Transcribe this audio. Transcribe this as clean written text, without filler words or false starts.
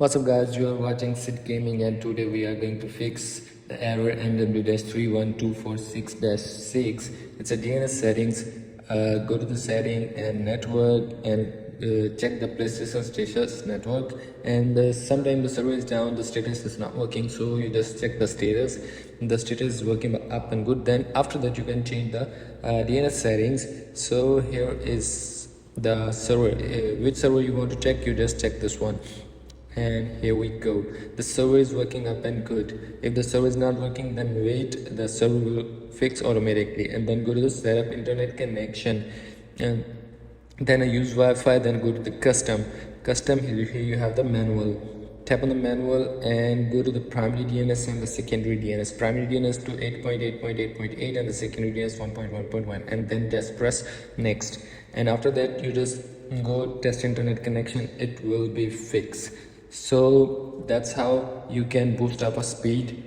What's up guys, you are watching Sid Gaming and today we are going to fix the error NW-31246-6. It's a DNS settings. Go to the setting and network and check the PlayStation status network, and sometimes the server is down, the status is not working, so you just check the status. The status is working up and good. Then after that you can change the DNS settings. So here is the server. Which server you want to check, you just check this one. And here we go, the server is working up and good. If the server is not working, then wait, the server will fix automatically. And then go to the setup internet connection, and then I use Wi-Fi. Then go to the custom. Here you have the manual. Tap on the manual and go to the primary DNS and the secondary DNS. Primary DNS to 8.8.8.8 and the secondary DNS 1.1.1, and then just press next. And after that you just go test internet connection, it will be fixed. So that's how you can boost up a speed